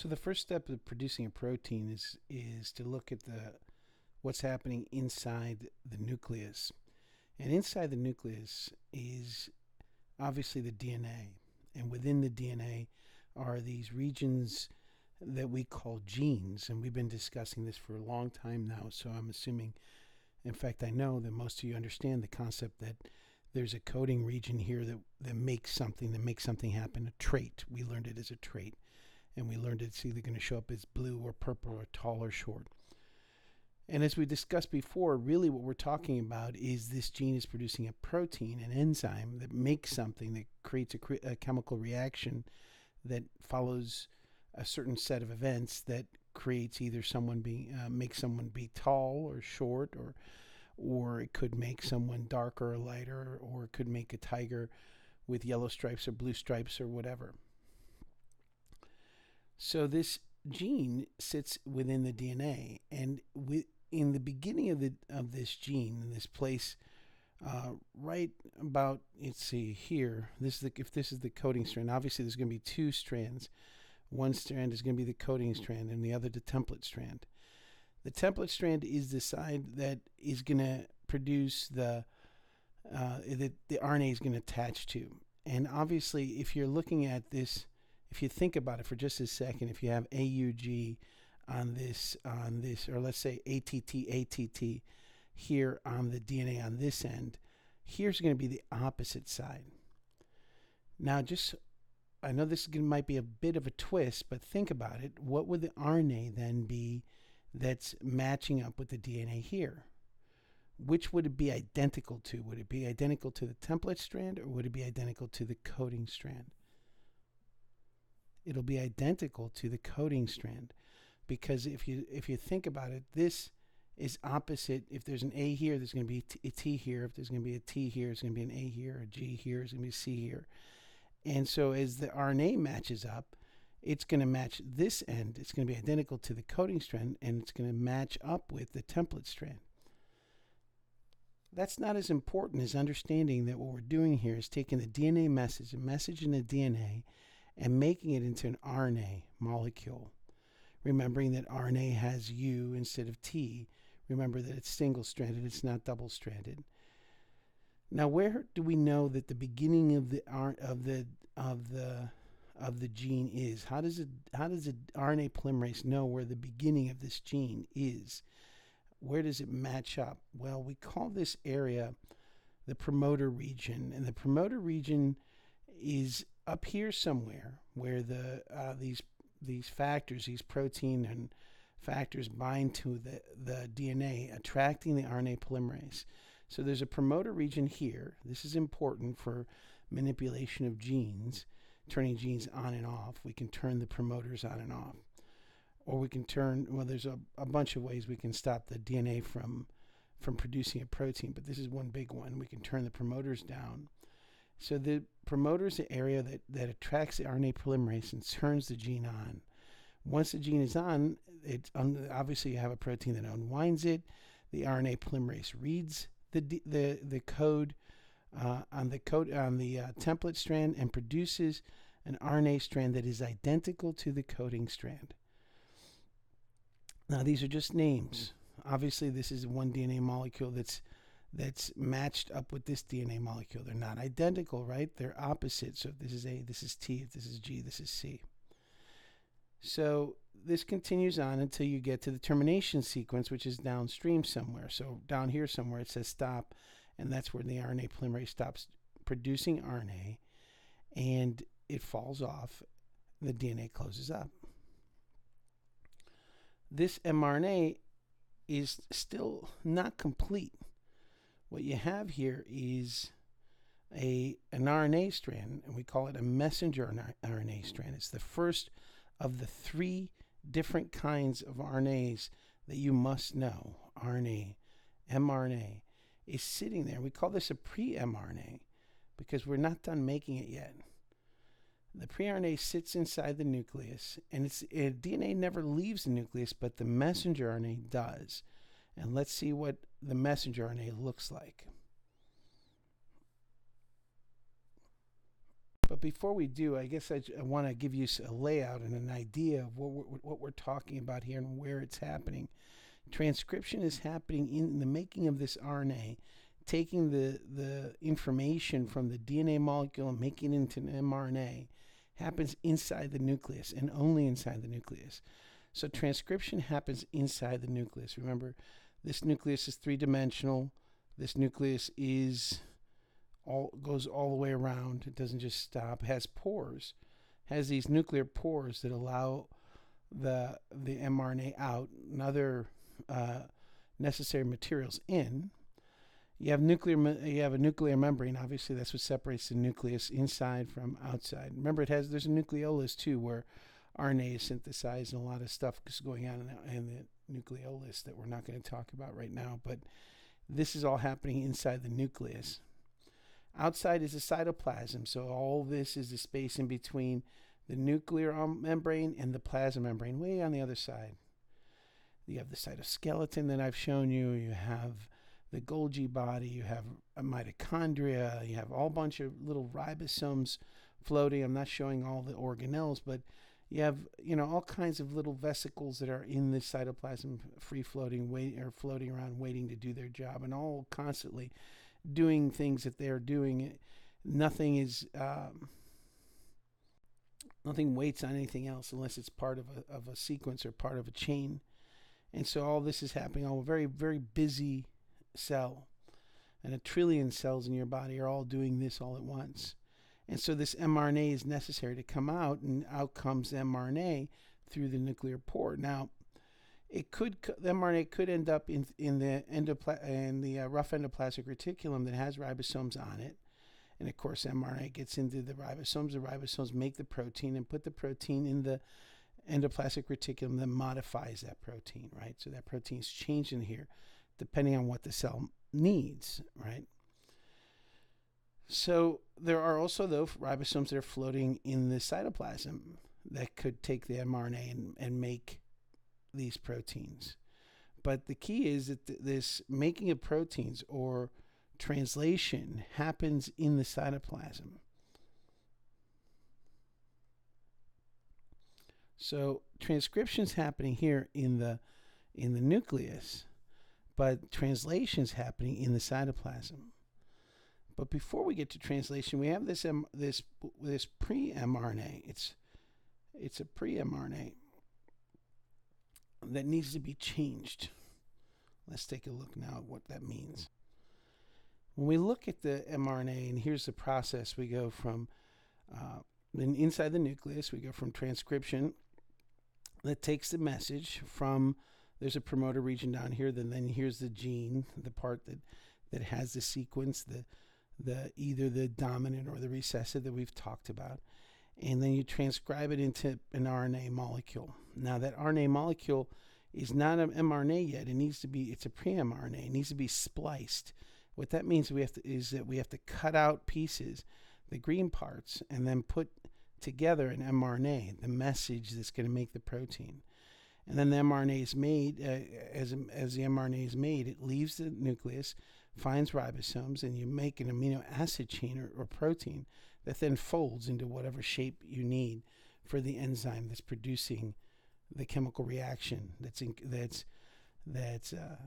So the first step of producing a protein is to look at what's happening inside the nucleus. And inside the nucleus is obviously the DNA. And within the DNA are these regions that we call genes. And we've been discussing this for a long time now. So I'm assuming, in fact, I know that most of you understand the concept that there's a coding region here that makes something happen, a trait. We learned it as a trait. And we learned it's either going to show up as blue or purple or tall or short. And as we discussed before, really what we're talking about is this gene is producing a protein, an enzyme that makes something, that creates a chemical reaction that follows a certain set of events that creates either makes someone be tall or short, or it could make someone darker or lighter, or it could make a tiger with yellow stripes or blue stripes or whatever. So this gene sits within the DNA, and in the beginning of this gene, in this place, right about, let's see here, if this is the coding strand, obviously there's going to be two strands. One strand is going to be the coding strand, and the other the template strand. The template strand is the side that is going to produce the RNA is going to attach to. And obviously, if you're looking at this, if you think about it for just a second, if you have AUG on this, or let's say ATT here on the DNA on this end, here's going to be the opposite side. Now, I know this might be a bit of a twist, but think about it. What would the RNA then be that's matching up with the DNA here? Which would it be identical to? Would it be identical to the template strand, or would it be identical to the coding strand? It'll be identical to the coding strand, because if you think about it, this is opposite. If there's an A here, there's going to be a T here. If there's going to be a T here, there's going to be an A here, a G here, there's going to be a C here. And so as the RNA matches up, it's going to match this end. It's going to be identical to the coding strand, and it's going to match up with the template strand. That's not as important as understanding that what we're doing here is taking the DNA message, a message in the DNA, and making it into an RNA molecule. Remembering that RNA has U instead of T. Remember that it's single-stranded, it's not double-stranded. Now, where do we know that the beginning of the gene is? How does the RNA polymerase know where the beginning of this gene is? Where does it match up? Well, we call this area the promoter region, and the promoter region is up here somewhere, where these factors, these protein and factors, bind to the DNA, attracting the RNA polymerase. So there's a promoter region here. This is important for manipulation of genes, turning genes on and off. We can turn the promoters on and off. Or we can there's a bunch of ways we can stop the DNA from producing a protein, but this is one big one. We can turn the promoters down. So the promoter is the area that attracts the RNA polymerase and turns the gene on. Once the gene is on, obviously you have a protein that unwinds it. The RNA polymerase reads the code on the template strand and produces an RNA strand that is identical to the coding strand. Now, these are just names. Obviously, this is one DNA molecule that's matched up with this DNA molecule. They're not identical, right? They're opposite. So if this is A, this is T. If this is G, this is C. So this continues on until you get to the termination sequence, which is downstream somewhere. So down here somewhere it says stop, and that's where the RNA polymerase stops producing RNA, and it falls off. The DNA closes up. This mRNA is still not complete. What you have here is an RNA strand, and we call it a messenger RNA strand. It's the first of the 3 different kinds of RNAs that you must know. RNA, mRNA is sitting there. We call this a pre-mRNA because we're not done making it yet. The pre-RNA sits inside the nucleus, and DNA never leaves the nucleus, but the messenger RNA does. And let's see what the messenger RNA looks like. But before we do, I guess I want to give you a layout and an idea of what we're talking about here and where it's happening. Transcription is happening in the making of this RNA, taking the information from the DNA molecule and making it into an mRNA, happens inside the nucleus and only inside the nucleus. So transcription happens inside the nucleus. Remember, this nucleus is three-dimensional. This nucleus goes all the way around. It doesn't just stop. It has pores, has these nuclear pores that allow the mRNA out and other necessary materials in. You have a nuclear membrane. Obviously, that's what separates the nucleus inside from outside. Remember, there's a nucleolus too, where RNA is synthesized, and a lot of stuff is going on in the nucleolus that we're not going to talk about right now. But this is all happening inside the nucleus. Outside is the cytoplasm, so all this is the space in between the nuclear membrane and the plasma membrane, way on the other side. You have the cytoskeleton that I've shown you. You have the Golgi body. You have a mitochondria. You have a whole bunch of little ribosomes floating. I'm not showing all the organelles, but you have all kinds of little vesicles that are in the cytoplasm, free floating, floating around, waiting to do their job, and all constantly doing things that they're doing. Nothing waits on anything else unless it's part of a sequence or part of a chain. And so all this is happening on a very, very busy cell. And 1 trillion cells in your body are all doing this all at once. And so this mRNA is necessary to come out, and out comes mRNA through the nuclear pore. Now, the mRNA could end up in the rough endoplasmic reticulum that has ribosomes on it. And of course, mRNA gets into the ribosomes. The ribosomes make the protein and put the protein in the endoplasmic reticulum that modifies that protein, right? So that protein is changed in here depending on what the cell needs, right? So there are also those ribosomes that are floating in the cytoplasm that could take the mRNA and make these proteins. But the key is that this making of proteins or translation happens in the cytoplasm. So transcription is happening here in the nucleus, but translation is happening in the cytoplasm. But before we get to translation, we have this pre-mRNA. It's a pre-mRNA that needs to be changed. Let's take a look now at what that means. When we look at the mRNA, and here's the process, we go from inside the nucleus, we go from transcription that takes the message from, there's a promoter region down here, then here's the gene, the part that has the sequence, either the dominant or the recessive that we've talked about. And then you transcribe it into an RNA molecule. Now that RNA molecule is not an mRNA yet. It's a pre-mRNA. It needs to be spliced. What that means is that we have to cut out pieces, the green parts, and then put together an mRNA, the message that's going to make the protein. And then the mRNA is made, as the mRNA is made, it leaves the nucleus, finds ribosomes, and you make an amino acid chain or protein that then folds into whatever shape you need for the enzyme that's producing the chemical reaction that's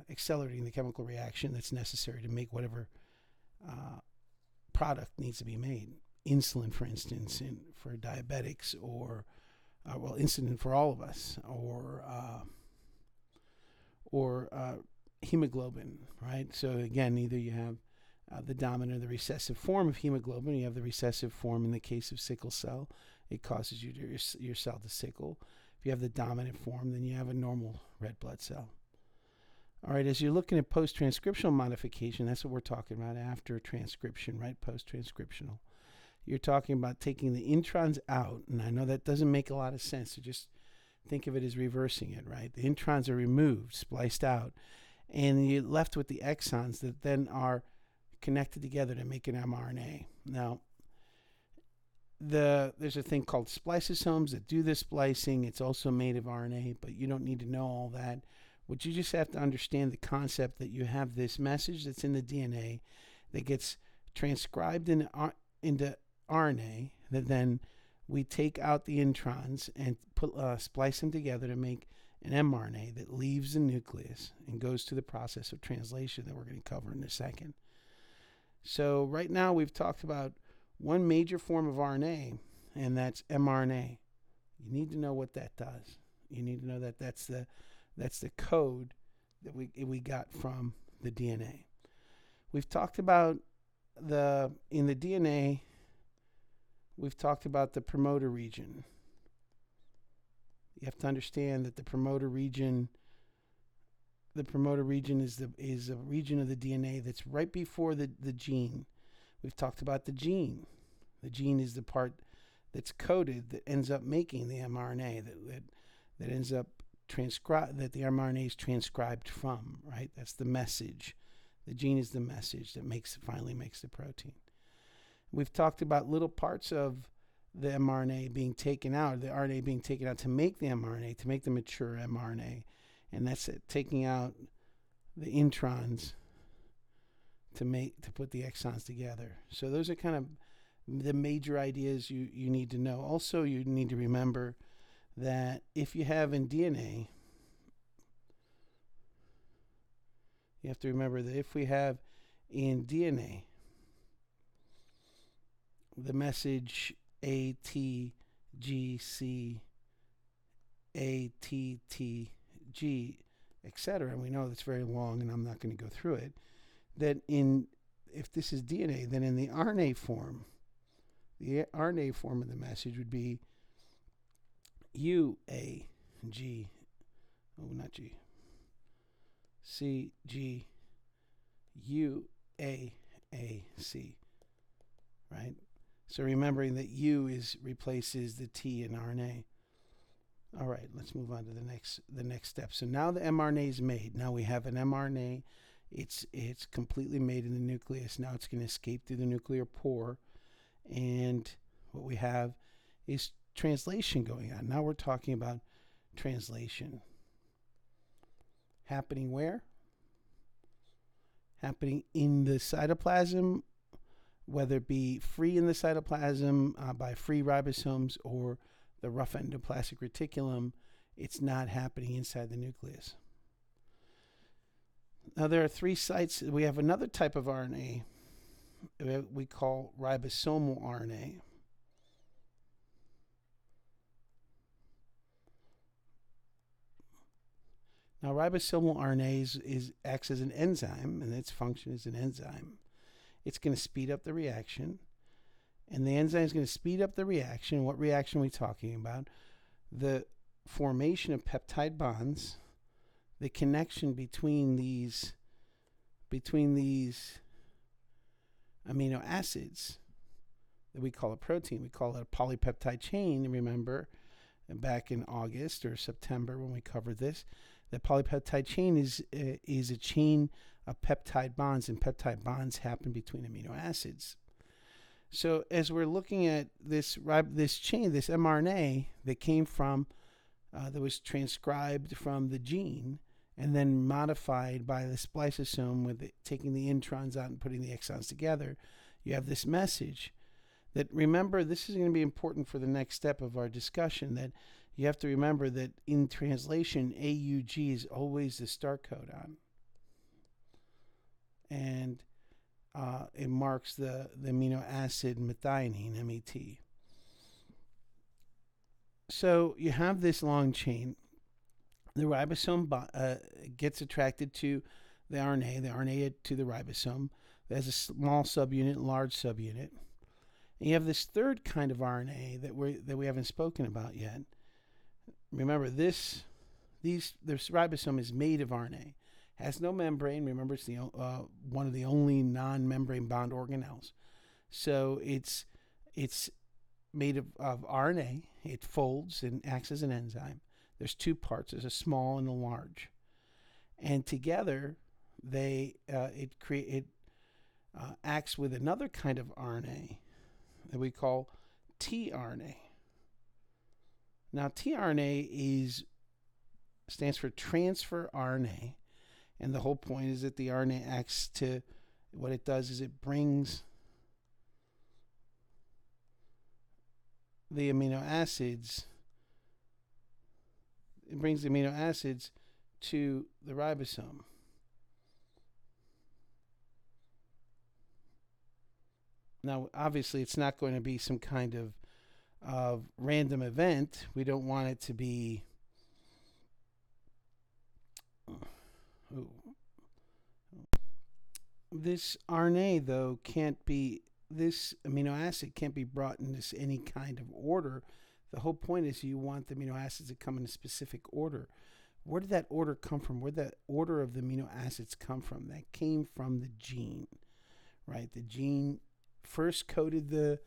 accelerating the chemical reaction that's necessary to make whatever product needs to be made. Insulin, for instance, for diabetics, or insulin for all of us, or hemoglobin, right? So again, either you have the dominant or the recessive form of hemoglobin. You have the recessive form in the case of sickle cell. It causes your cell to sickle. If you have the dominant form, then you have a normal red blood cell. All right, as you're looking at post-transcriptional modification, that's what we're talking about after transcription, right? Post-transcriptional. You're talking about taking the introns out, and I know that doesn't make a lot of sense, so just think of it as reversing it, right? The introns are removed, spliced out, and you're left with the exons that then are connected together to make an mRNA. Now, there's a thing called spliceosomes that do this splicing. It's also made of RNA, but you don't need to know all that. What you just have to understand the concept that you have this message that's in the DNA that gets transcribed into RNA, that then we take out the introns and splice them together to make an mRNA that leaves the nucleus and goes to the process of translation that we're going to cover in a second. So right now we've talked about one major form of RNA, and that's mRNA. You need to know what that does. You need to know that that's the code that we got from the DNA. We've talked about in the DNA, we've talked about the promoter region. You have to understand that the promoter region is a region of the DNA that's right before the gene. We've talked about the gene. The gene is the part that's coded that ends up making the mRNA that ends up that the mRNA is transcribed from, right? That's the message. The gene is the message that finally makes the protein. We've talked about little parts of the mRNA being taken out, the RNA being taken out to make the mRNA, to make the mature mRNA. And that's it, taking out the introns to put the exons together. So those are kind of the major ideas you need to know. Also, you need to remember that if you have in DNA, you have to remember that if we have in DNA the message ATGC, ATTG, etc., and we know that's very long and I'm not going to go through it, that if this is DNA, then in the RNA form, the RNA form of the message would be UAG, CG, UAAC, right? So remembering that U replaces the T in RNA. All right, let's move on to the next step. So now the mRNA is made. Now we have an mRNA. It's completely made in the nucleus. Now it's going to escape through the nuclear pore, and what we have is translation going on. Now we're talking about translation. Happening where? Happening in the cytoplasm, whether it be free in the cytoplasm by free ribosomes or the rough endoplasmic reticulum. It's not happening inside the nucleus. Now there are 3 sites. We have another type of RNA we call ribosomal RNA. Now, ribosomal RNA acts as an enzyme, and its function is an enzyme. It's going to speed up the reaction, and the enzyme is going to speed up the reaction. What reaction are we talking about? The formation of peptide bonds, the connection between these amino acids that we call a protein. We call it a polypeptide chain. Remember, back in August or September when we covered this, the polypeptide chain is a chain of peptide bonds, and peptide bonds happen between amino acids. So as we're looking at this chain, this mRNA that came from, that was transcribed from the gene and then modified by the spliceosome with taking the introns out and putting the exons together, you have this message that, remember, this is going to be important for the next step of our discussion, that you have to remember that in translation, AUG is always the start codon. And it marks the amino acid methionine, MET. So you have this long chain. The ribosome gets attracted to the RNA to the ribosome. There's a small subunit, large subunit. And you have this third kind of RNA that we haven't spoken about yet. Remember, this ribosome is made of RNA. Has no membrane. Remember, it's one of the only non-membrane bond organelles. So it's made of RNA. It folds and acts as an enzyme. There's 2 parts. There's a small and a large, and together it acts with another kind of RNA that we call tRNA. Now, tRNA stands for transfer RNA. And the whole point is that the RNA acts to, what it does is it brings the amino acids. It brings the amino acids to the ribosome. Now, obviously, it's not going to be some kind of random event. We don't want it to be this RNA, though, this amino acid can't be brought into any kind of order. The whole point is you want the amino acids to come in a specific order. Where did that order come from? Where did that order of the amino acids come from? That came from the gene, right? The gene first coded the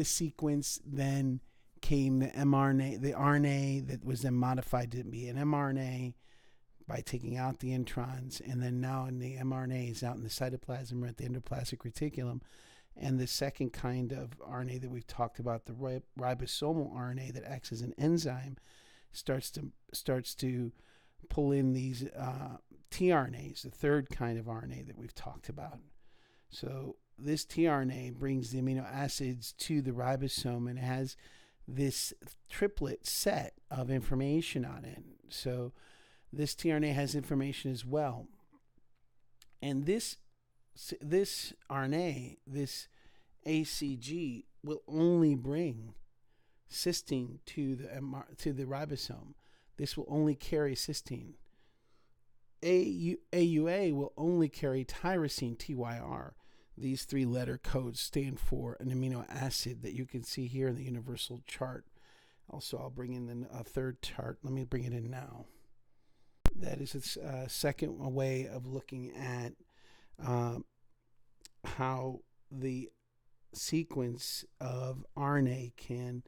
sequence, then came the mRNA, the RNA that was then modified to be an mRNA by taking out the introns, and then now in the mRNA is out in the cytoplasm or at the endoplasmic reticulum. And the second kind of RNA that we've talked about, the ribosomal RNA that acts as an enzyme, starts to pull in these tRNAs, the third kind of RNA that we've talked about. So this tRNA brings the amino acids to the ribosome and has this triplet set of information on it. So this tRNA has information as well. And this RNA, this ACG, will only bring cysteine to the ribosome. This will only carry cysteine. AUA will only carry tyrosine, TYR. These three-letter codes stand for an amino acid that you can see here in the universal chart. Also, I'll bring in a third chart. Let me bring it in now. That is a second way of looking at how the sequence of RNA can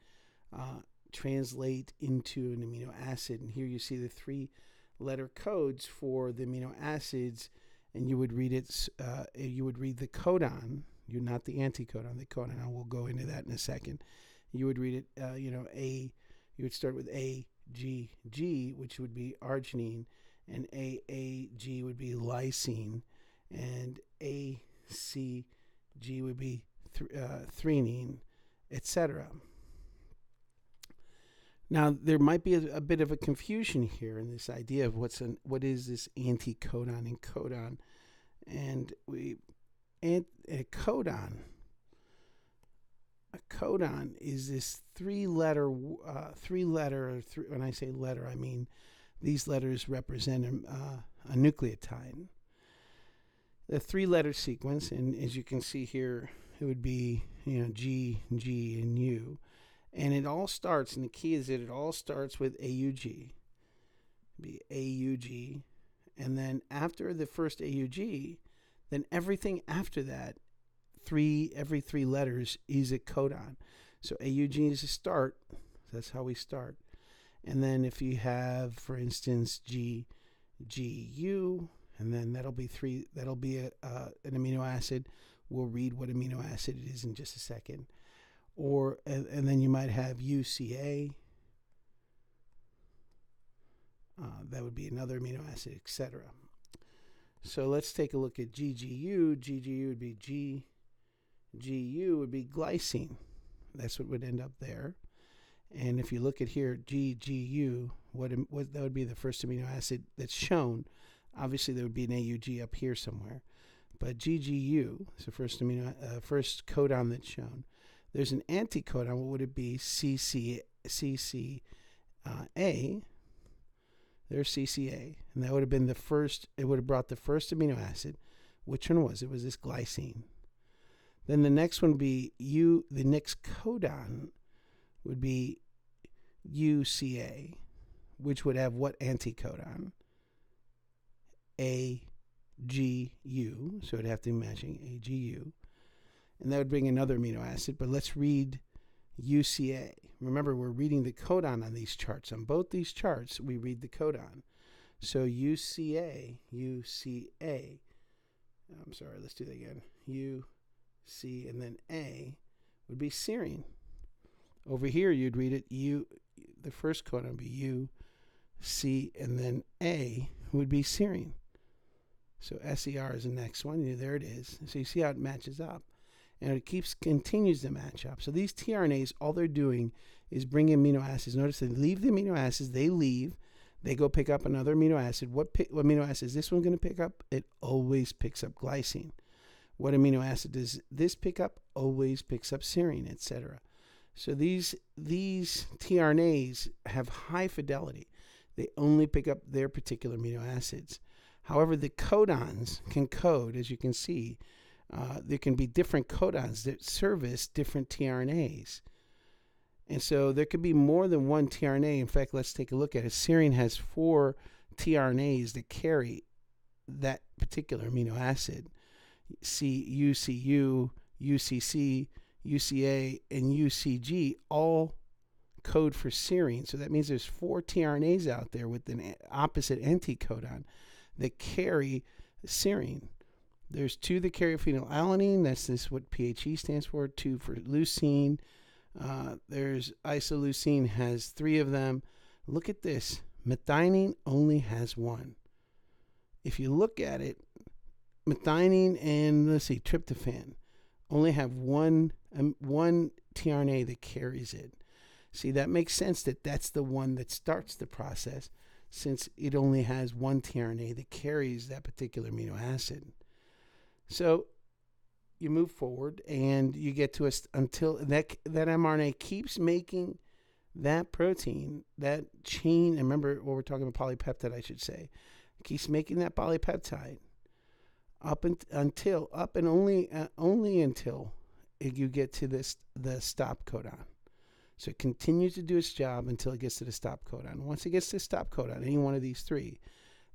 translate into an amino acid. And here you see the three-letter codes for the amino acids, and you would read it. You would read the codon. You're not the anticodon, the codon. I will go into that in a second. You would read it. You would start with AGG, which would be arginine, and AAG would be lysine, and ACG would be threonine, etc. Now, there might be a bit of a confusion here in this idea of what is this anticodon and codon, and a codon is this three-letter. When I say letter, I mean these letters represent a nucleotide. The three-letter sequence, and as you can see here, it would be G, G, and U. And it all starts, and the key is that it all starts with AUG. Be AUG, and then after the first AUG, then everything after that, every three letters is a codon. So AUG is a start. That's how we start. And then if you have, for instance, GU, and then that'll be an amino acid. We'll read what amino acid it is in just a second. And then you might have UCA. That would be another amino acid, etc. So let's take a look at GGU. GGU would be GU would be glycine. That's what would end up there. And if you look at here, GGU, what that would be the first amino acid that's shown. Obviously, there would be an AUG up here somewhere. But GGU is the first codon that's shown. There's an anticodon. What would it be? CCA. There's CCA. And that would have been the first. It would have brought the first amino acid. Which one was it? It was this glycine. Then the next one would be the next codon would be UCA, which would have what anticodon? AGU. So it'd have to be matching AGU. And that would bring another amino acid, but let's read UCA. Remember, we're reading the codon on these charts. On both these charts, we read the codon. So UCA, I'm sorry, let's do that again. UC and then A would be serine. Over here, you'd read it the first codon would be U, C, and then A would be serine. So SER is the next one. There it is. So you see how it matches up. And it continues to match up. So these tRNAs, all they're doing is bring amino acids. Notice they leave the amino acids. They leave. They go pick up another amino acid. What amino acid is this one going to pick up? It always picks up glycine. What amino acid does this pick up? Always picks up serine, etc. So these tRNAs have high fidelity. They only pick up their particular amino acids. However, the codons can code, as you can see. There can be different codons that service different tRNAs. And so there could be more than one tRNA. In fact, let's take a look at it. Serine has 4 tRNAs that carry that particular amino acid. UCU, UCC, UCA, and UCG all code for serine. So that means there's 4 tRNAs out there with an opposite anticodon that carry serine. There's 2 that carry phenylalanine. That's what PHE stands for. 2 for leucine. There's isoleucine, has 3 of them. Look at this. Methionine only has 1. If you look at it, methionine and, let's see, tryptophan only have one tRNA that carries it. See, that makes sense that's the one that starts the process, since it only has one tRNA that carries that particular amino acid. So you move forward and you get to until that mRNA keeps making that protein, that chain. And remember what we're talking about, polypeptide, I should say. It keeps making that polypeptide until you get to the stop codon. So it continues to do its job until it gets to the stop codon. Once it gets to the stop codon, any one of these 3,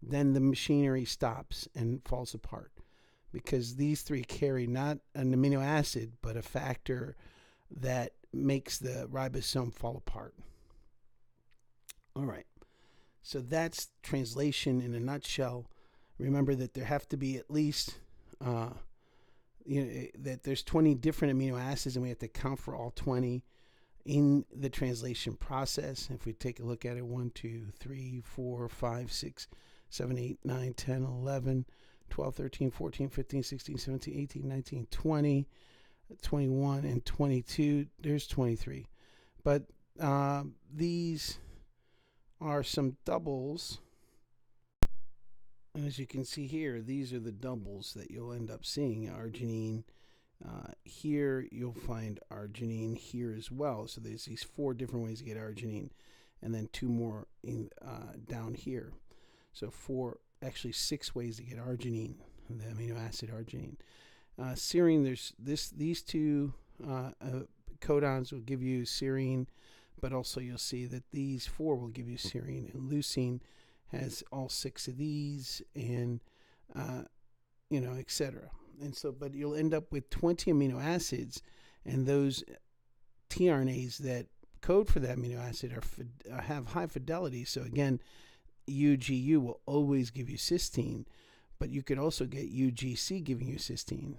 then the machinery stops and falls apart, because these 3 carry not an amino acid, but a factor that makes the ribosome fall apart. All right. So that's translation in a nutshell. Remember that there have to be at least, that there's 20 different amino acids, and we have to count for all 20 in the translation process. If we take a look at it, 1, 2, 3, 4, 5, 6, 7, 8, 9, 10, 11, 12, 13, 14, 15, 16, 17, 18, 19, 20, 21, and 22. There's 23. But these are some doubles. And as you can see here, these are the doubles that you'll end up seeing. Arginine. Here you'll find arginine here as well. So there's these 4 different ways to get arginine, and then 2 more down here. So 6 ways to get arginine, the amino acid arginine. Serine, there's these 2 codons will give you serine, but also you'll see that these 4 will give you serine, and leucine has all 6 of these, and etc. And so, but you'll end up with 20 amino acids, and those tRNAs that code for that amino acid have high fidelity. So again, UGU will always give you cysteine, but you could also get UGC giving you cysteine.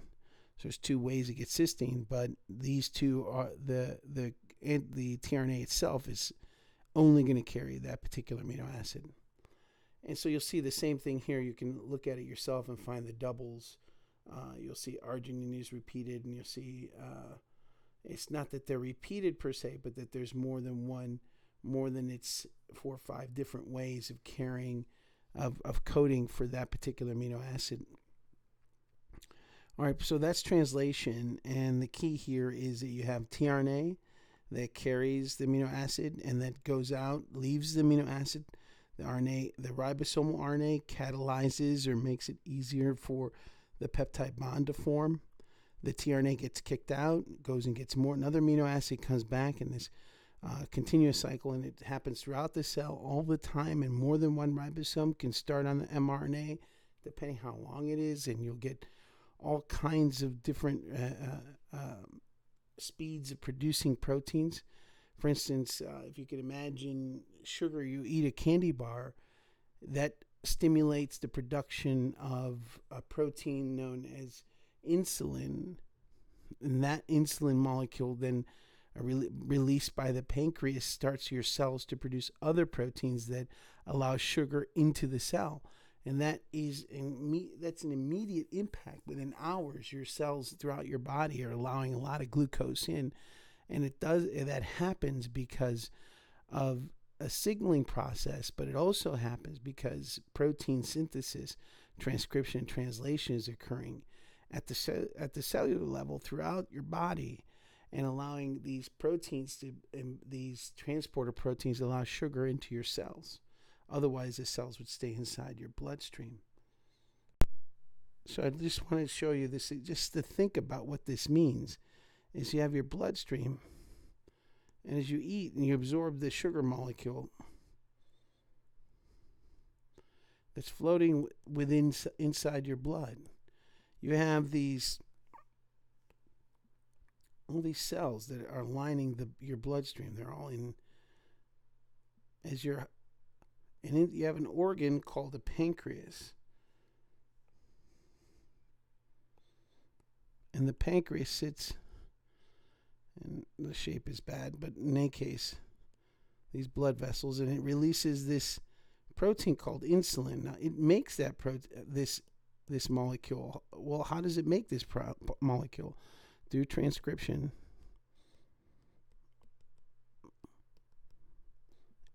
So there's 2 ways to get cysteine, but these 2 are the tRNA itself is only going to carry that particular amino acid. And so you'll see the same thing here. You can look at it yourself and find the doubles. You'll see arginine is repeated, and you'll see it's not that they're repeated per se, but that there's more than it's 4 or 5 different ways of carrying, of coding for that particular amino acid. All right, so that's translation, and the key here is that you have tRNA that carries the amino acid and that goes out, leaves the amino acid. The RNA, the ribosomal RNA, catalyzes or makes it easier for the peptide bond to form. The tRNA gets kicked out, goes and gets another amino acid, comes back in this continuous cycle, and it happens throughout the cell all the time, and more than one ribosome can start on the mRNA, depending how long it is, and you'll get all kinds of different speeds of producing proteins. For instance, if you could imagine sugar, you eat a candy bar, that stimulates the production of a protein known as insulin, and that insulin molecule then released by the pancreas starts your cells to produce other proteins that allow sugar into the cell, and that's an immediate impact. Within hours, your cells throughout your body are allowing a lot of glucose in, And that happens because of a signaling process, but it also happens because protein synthesis, transcription, and translation is occurring at the cellular level throughout your body, and allowing these proteins these transporter proteins to allow sugar into your cells. Otherwise, the cells would stay inside your bloodstream. So I just want to show you this, just to think about what this means. Is you have your bloodstream, and as you eat and you absorb the sugar molecule that's floating inside your blood, you have all these cells that are lining your bloodstream. They're all in, you have an organ called the pancreas. And the pancreas sits, and the shape is bad, but in any case, these blood vessels, and it releases this protein called insulin. Now, it makes this molecule. Well, how does it make this molecule? Through transcription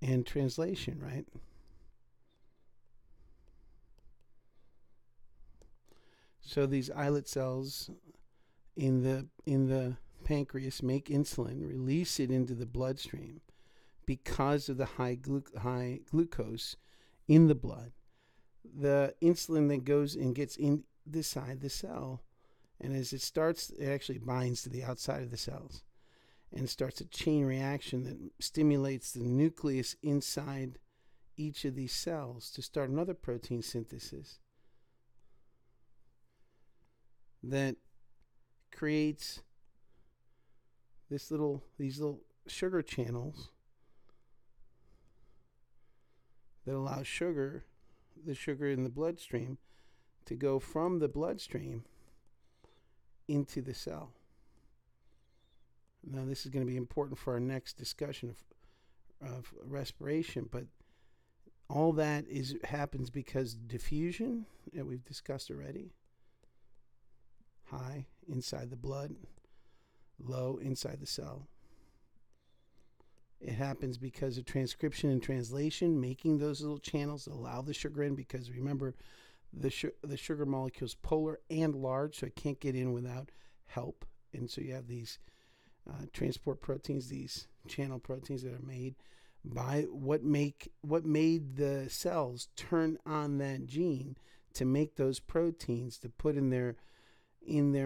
and translation, right? So these islet cells in the pancreas make insulin, release it into the bloodstream because of the high glucose in the blood. The insulin then goes and gets inside the cell, and as it starts, it actually binds to the outside of the cells and starts a chain reaction that stimulates the nucleus inside each of these cells to start another protein synthesis that creates these little sugar channels that allow the sugar in the bloodstream to go from the bloodstream into the cell. Now, this is going to be important for our next discussion of respiration, but all that happens because diffusion, that we've discussed already, high inside the blood, low inside the cell. It happens because of transcription and translation, making those little channels that allow the sugar in, because remember, the sugar molecule is polar and large, so it can't get in without help. And so you have these transport proteins, these channel proteins that are made by what made the cells turn on that gene to make those proteins to put in their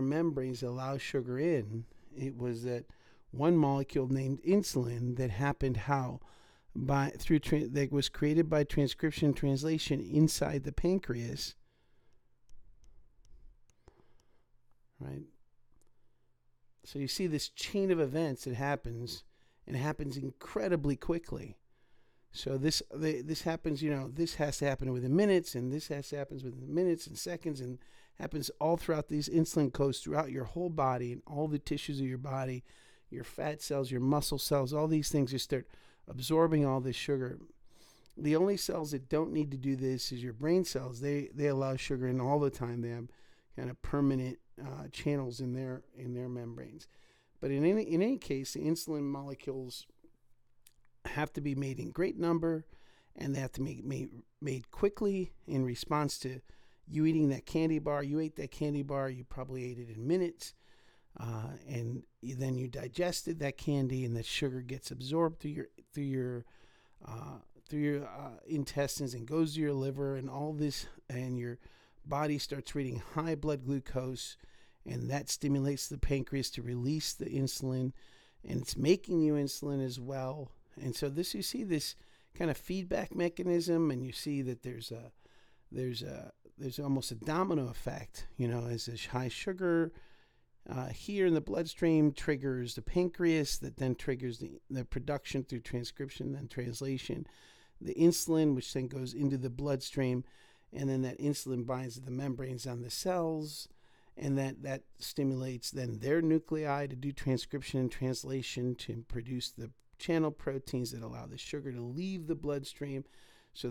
membranes that allow sugar in. It was that one molecule named insulin that happened that was created by transcription and translation inside the pancreas, right? So you see this chain of events that happens, and it happens incredibly quickly. So this happens, this has to happen within minutes, and this has to happen within minutes and seconds, and happens all throughout. These insulin goes throughout your whole body and all the tissues of your body, your fat cells, your muscle cells, all these things just start absorbing all this sugar. The only cells that don't need to do this is your brain cells. They allow sugar in all the time. They have kind of permanent channels in their membranes. But in any case, the insulin molecules have to be made in great number, and they have to be made quickly in response to you eating that candy bar. You ate that candy bar, you probably ate it in minutes, and then you digested that candy, and that sugar gets absorbed through your intestines and goes to your liver, and all this, and your body starts reading high blood glucose, and that stimulates the pancreas to release the insulin, and it's making you insulin as well. And so you see this kind of feedback mechanism, and you see that there's almost a domino effect, as this high sugar here in the bloodstream triggers the pancreas, that then triggers the production through transcription, then translation, the insulin, which then goes into the bloodstream, and then that insulin binds to the membranes on the cells, and that stimulates then their nuclei to do transcription and translation to produce the channel proteins that allow the sugar to leave the bloodstream. So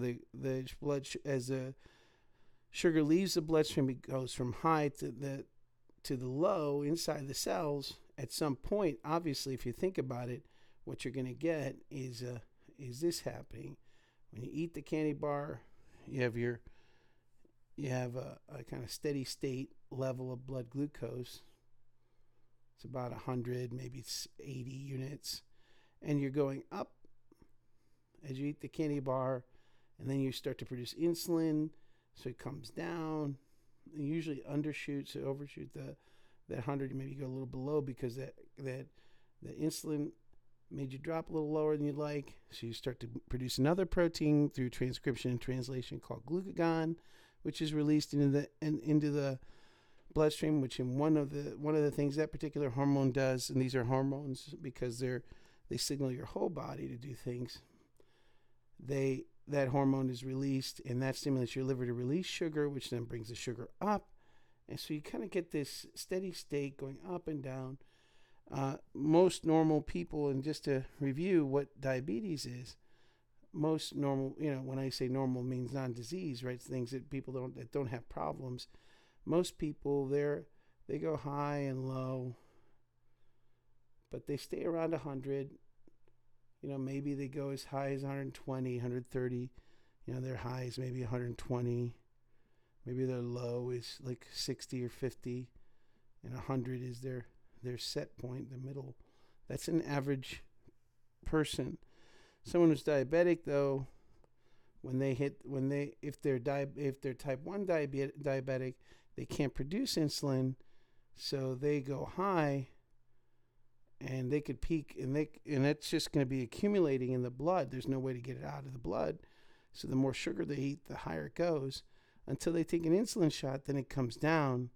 as the sugar leaves the bloodstream, it goes from high to the low inside the cells, at some point, obviously, if you think about it, what you're going to get is this happening. When you eat the candy bar, you have a kind of steady state level of blood glucose. It's about 100, maybe it's 80 units. And you're going up as you eat the candy bar, and then you start to produce insulin, so it comes down. You usually undershoot, so overshoot that 100, maybe go a little below because that insulin made you drop a little lower than you'd like. So you start to produce another protein through transcription and translation called glucagon, which is released into the bloodstream, which in one of the things that particular hormone does, and these are hormones because they signal your whole body to do things. That hormone is released, and that stimulates your liver to release sugar, which then brings the sugar up. And so you kind of get this steady state going up and down. Most normal people, and just to review what diabetes is, most normal, when I say normal means non-disease, right? Things that people don't have problems. Most people, they go high and low, but they stay around 100. Maybe they go as high as 120, 130. Their high is maybe 120. Maybe their low is like 60 or 50, and 100 is their set point, the middle. That's an average person. Someone who's diabetic, though, if they're type 1 diabetic, they can't produce insulin, so they go high, and they could peak, and it's just going to be accumulating in the blood. There's no way to get it out of the blood. So the more sugar they eat, the higher it goes, until they take an insulin shot. Then it comes down,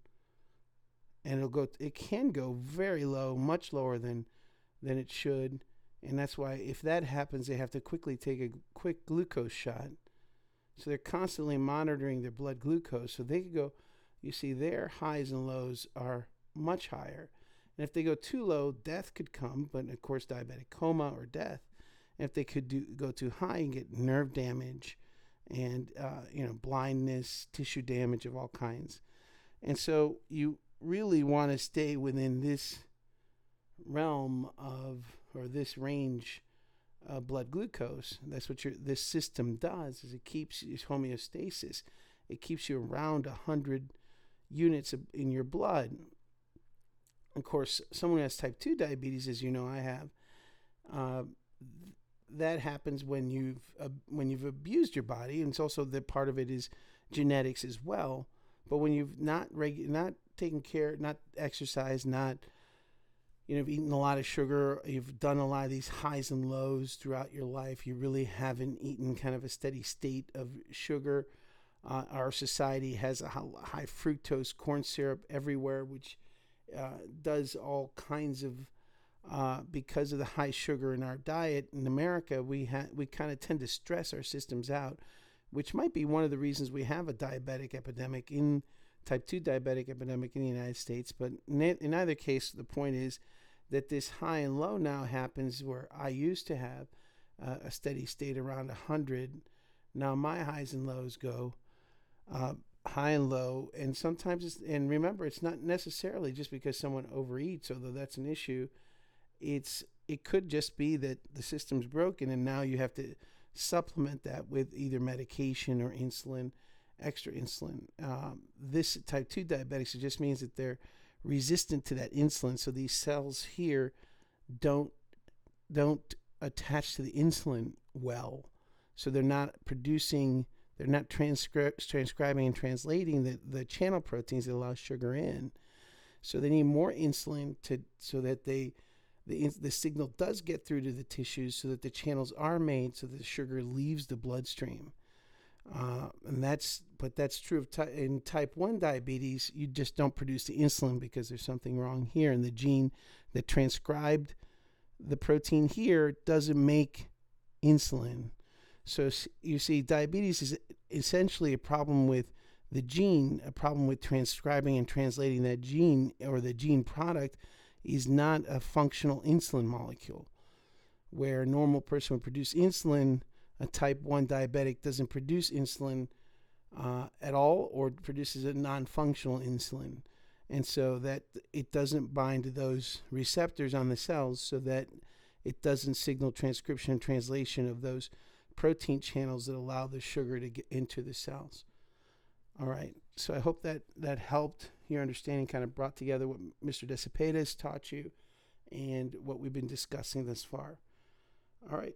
and it can go very low, much lower than it should. And that's why if that happens, they have to quickly take a quick glucose shot. So they're constantly monitoring their blood glucose. So they could go, their highs and lows are much higher. And if they go too low, death could come, but of course diabetic coma or death. And if they could go too high and get nerve damage and blindness, tissue damage of all kinds. And so you really want to stay within this realm or this range of blood glucose. That's what this system does, is it keeps homeostasis. It keeps you around 100 units in your blood. Of course, someone who has type 2 diabetes, as I have, that happens when you've abused your body, and it's also that part of it is genetics as well. But when you've not taken care, not exercised, you've eaten a lot of sugar, you've done a lot of these highs and lows throughout your life, you really haven't eaten kind of a steady state of sugar. Our society has a high fructose corn syrup everywhere, which does all kinds of, because of the high sugar in our diet in America, we kind of tend to stress our systems out, which might be one of the reasons we have a diabetic epidemic, type 2 diabetic epidemic in the United States. But in either case, the point is that this high and low now happens where I used to have a steady state around 100. Now my highs and lows go high and low, and sometimes and remember, it's not necessarily just because someone overeats, although that's an issue. It could just be that the system's broken, and now you have to supplement that with either medication or insulin, extra insulin. This type 2 diabetics, it just means that they're resistant to that insulin, so these cells here don't attach to the insulin well, so they're not transcribing and translating the channel proteins that allow sugar in. So they need more insulin so that the signal does get through to the tissues, so that the channels are made so that the sugar leaves the bloodstream. And that's true in type 1 diabetes. You just don't produce the insulin because there's something wrong here, and the gene that transcribed the protein here doesn't make insulin. So you see, diabetes is essentially a problem with the gene. A problem with transcribing and translating that gene, or the gene product is not a functional insulin molecule. Where a normal person would produce insulin, a type 1 diabetic doesn't produce insulin at all, or produces a non-functional insulin. And so that it doesn't bind to those receptors on the cells, so that it doesn't signal transcription and translation of those protein channels that allow the sugar to get into the cells. All right, so I hope that helped your understanding, kind of brought together what Mr. De Cepedas taught you and what we've been discussing thus far. All right,